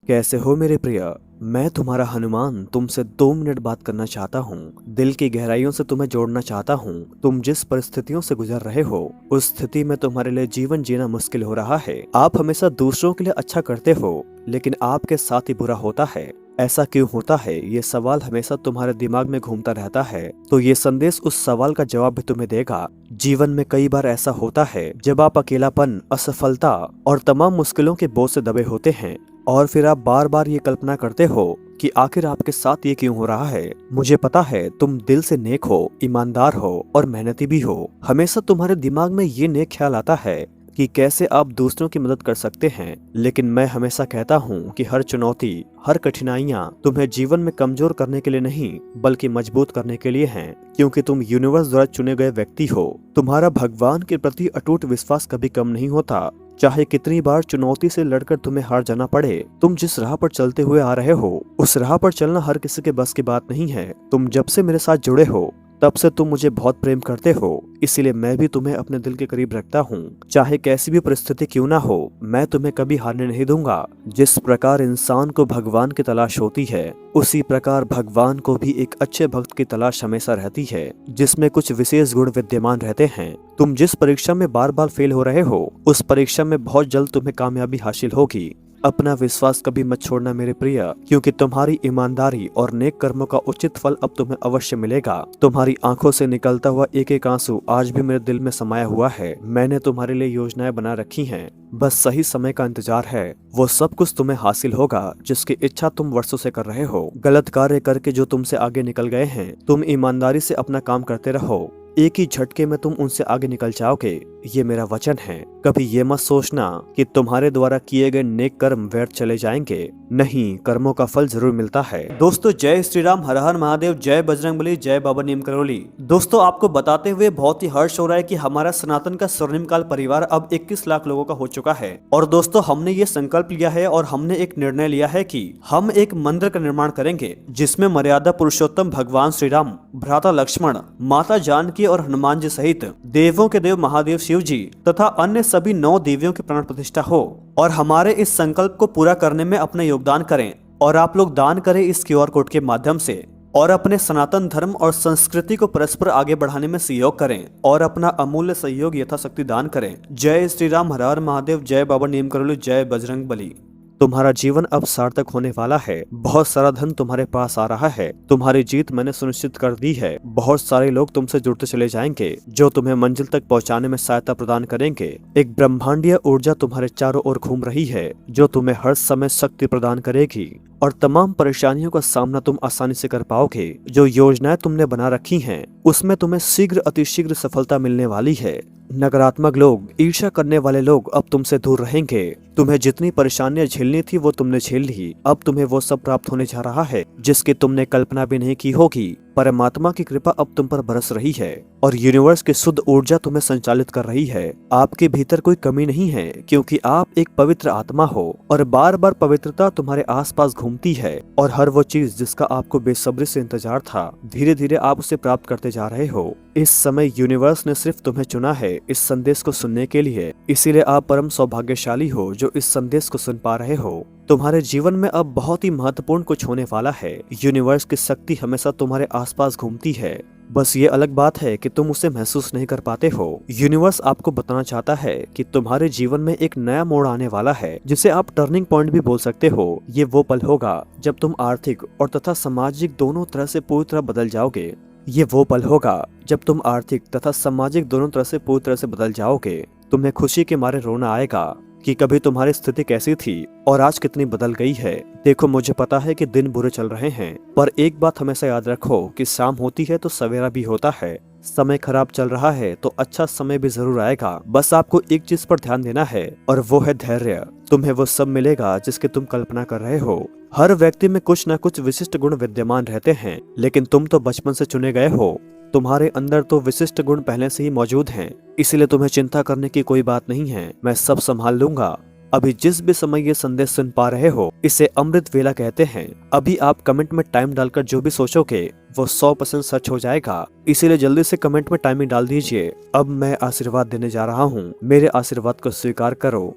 कैसे हो मेरे प्रिय। मैं तुम्हारा हनुमान तुमसे 2 मिनट बात करना चाहता हूँ। दिल की गहराइयों से तुम्हें जोड़ना चाहता हूँ। तुम जिस परिस्थितियों से गुजर रहे हो उस स्थिति में तुम्हारे लिए जीवन जीना मुश्किल हो रहा है। आप हमेशा दूसरों के लिए अच्छा करते हो लेकिन आपके साथ ही बुरा होता है। ऐसा क्यों होता है, ये सवाल हमेशा तुम्हारे दिमाग में घूमता रहता है। तो ये संदेश उस सवाल का जवाब भी तुम्हें देगा। जीवन में कई बार ऐसा होता है जब आप अकेलापन, असफलता और तमाम मुश्किलों के बोझ से दबे होते हैं और फिर आप बार बार ये कल्पना करते हो कि आखिर आपके साथ ये क्यों हो रहा है। मुझे पता है तुम दिल से नेक हो, ईमानदार हो और मेहनती भी हो। हमेशा तुम्हारे दिमाग में ये नेक ख्याल आता है कि कैसे आप दूसरों की मदद कर सकते हैं। लेकिन मैं हमेशा कहता हूँ कि हर चुनौती, हर कठिनाइयाँ तुम्हें जीवन में कमजोर करने के लिए नहीं बल्कि मजबूत करने के लिए हैं। क्योंकि तुम यूनिवर्स द्वारा चुने गए व्यक्ति हो। तुम्हारा भगवान के प्रति अटूट विश्वास कभी कम नहीं होता। चाहे कितनी बार चुनौती से लड़कर तुम्हें हार जाना पड़े, तुम जिस राह पर चलते हुए आ रहे हो उस राह पर चलना हर किसी के बस की बात नहीं है। तुम जब से मेरे साथ जुड़े हो तब से तुम मुझे बहुत प्रेम करते हो, इसीलिए मैं भी तुम्हें अपने दिल के करीब रखता हूँ। चाहे कैसी भी परिस्थिति क्यों ना हो, मैं तुम्हें कभी हारने नहीं दूंगा। जिस प्रकार इंसान को भगवान की तलाश होती है उसी प्रकार भगवान को भी एक अच्छे भक्त की तलाश हमेशा रहती है जिसमें कुछ विशेष गुण विद्यमान रहते हैं। तुम जिस परीक्षा में बार बार फेल हो रहे हो उस परीक्षा में बहुत जल्द तुम्हें कामयाबी हासिल होगी। अपना विश्वास कभी मत छोड़ना मेरे प्रिय, क्योंकि तुम्हारी ईमानदारी और नेक कर्मों का उचित फल अब तुम्हें अवश्य मिलेगा। तुम्हारी आंखों से निकलता हुआ एक एक आंसू आज भी मेरे दिल में समाया हुआ है। मैंने तुम्हारे लिए योजनाएं बना रखी हैं, बस सही समय का इंतजार है। वो सब कुछ तुम्हें हासिल होगा जिसकी इच्छा तुम वर्षों से कर रहे हो। गलत कार्य करके जो तुमसे आगे निकल गए हैं, तुम ईमानदारी से अपना काम करते रहो, एक ही झटके में तुम उनसे आगे निकल जाओगे, ये मेरा वचन है। कभी ये मत सोचना कि तुम्हारे द्वारा किए गए नेक कर्म व्यर्थ चले जाएंगे। नहीं, कर्मों का फल जरूर मिलता है। दोस्तों, जय श्री राम, हर हर महादेव, जय बजरंगबली, जय बाबा नीम करौली। दोस्तों, आपको बताते हुए बहुत ही हर्ष हो रहा है कि हमारा सनातन का स्वर्णिम काल परिवार अब 21 लाख लोगों का हो चुका है। और दोस्तों, हमने ये संकल्प लिया है और हमने एक निर्णय लिया है कि हम एक मंदिर का निर्माण करेंगे जिसमें मर्यादा पुरुषोत्तम भगवान श्री राम, भ्राता लक्ष्मण, माता जानकी और हनुमान जी सहित देवों के देव महादेव शिव जी तथा अन्य सभी 9 देवियों की प्राण प्रतिष्ठा हो। और हमारे इस संकल्प को पूरा करने में अपना योगदान करें और आप लोग दान करें इस QR कोड के माध्यम से और अपने सनातन धर्म और संस्कृति को परस्पर आगे बढ़ाने में सहयोग करें और अपना अमूल्य सहयोग यथाशक्ति दान करें। जय श्री राम, हर हर महादेव, जय बाबा नीम करौली, जय बजरंगबली। तुम्हारा जीवन अब सार्थक होने वाला है। बहुत सारा धन तुम्हारे पास आ रहा है। तुम्हारी जीत मैंने सुनिश्चित कर दी है। बहुत सारे लोग तुमसे जुड़ते चले जाएंगे जो तुम्हें मंजिल तक पहुंचाने में सहायता प्रदान करेंगे। एक ब्रह्मांडीय ऊर्जा तुम्हारे चारों ओर घूम रही है जो तुम्हें हर समय शक्ति प्रदान करेगी और तमाम परेशानियों का सामना तुम आसानी से कर पाओगे। जो योजनाएं तुमने बना रखी हैं उसमें तुम्हें शीघ्र अतिशीघ्र सफलता मिलने वाली है। नकारात्मक लोग, ईर्ष्या करने वाले लोग अब तुमसे दूर रहेंगे। तुम्हें जितनी परेशानियां झेलनी थी वो तुमने झेल ली। अब तुम्हें वो सब प्राप्त होने जा रहा है जिसकी तुमने कल्पना भी नहीं की होगी। परमात्मा की कृपा अब तुम पर बरस रही है और यूनिवर्स की शुद्ध ऊर्जा तुम्हें संचालित कर रही है। आपके भीतर कोई कमी नहीं है क्योंकि आप एक पवित्र आत्मा हो और बार बार पवित्रता तुम्हारे आसपास घूमती है और हर वो चीज जिसका आपको बेसब्री से इंतजार था, धीरे धीरे आप उसे प्राप्त करते जा रहे हो। इस समय यूनिवर्स ने सिर्फ तुम्हें चुना है इस संदेश को सुनने के लिए, इसीलिए आप परम सौभाग्यशाली हो जो इस संदेश को सुन पा रहे हो। तुम्हारे जीवन में अब बहुत ही महत्वपूर्ण कुछ होने वाला है। यूनिवर्स की शक्ति हमेशा तुम्हारे आसपास घूमती है, बस ये अलग बात है कि तुम उसे महसूस नहीं कर पाते हो। यूनिवर्स आपको बताना चाहता है कि तुम्हारे जीवन में एक नया मोड़ आने वाला है जिसे आप टर्निंग पॉइंट भी बोल सकते हो। ये वो पल होगा जब तुम आर्थिक और तथा सामाजिक दोनों तरह से पूरी तरह बदल जाओगे। ये वो पल होगा जब तुम आर्थिक तथा सामाजिक दोनों तरह से पूरी तरह से बदल जाओगे। तुम्हें खुशी के मारे रोना आएगा कि कभी तुम्हारी स्थिति कैसी थी और आज कितनी बदल गई है। देखो, मुझे पता है कि दिन बुरे चल रहे हैं, पर एक बात हमेशा याद रखो कि शाम होती है तो सवेरा भी होता है। समय खराब चल रहा है तो अच्छा समय भी जरूर आएगा। बस आपको एक चीज पर ध्यान देना है और वो है धैर्य। तुम्हें वो सब मिलेगा जिसकी तुम कल्पना कर रहे हो। हर व्यक्ति में कुछ न कुछ विशिष्ट गुण विद्यमान रहते हैं, लेकिन तुम तो बचपन से चुने गए हो। तुम्हारे अंदर तो विशिष्ट गुण पहले से ही मौजूद हैं, इसलिए तुम्हें चिंता करने की कोई बात नहीं है। मैं सब संभाल लूंगा। अभी जिस भी समय ये संदेश सुन पा रहे हो इसे अमृत वेला कहते हैं। अभी आप कमेंट में टाइम डालकर जो भी सोचोगे वो 100% सच हो जाएगा, इसीलिए जल्दी से कमेंट में टाइमिंग डाल दीजिए। अब मैं आशीर्वाद देने जा रहा हूँ, मेरे आशीर्वाद को स्वीकार करो।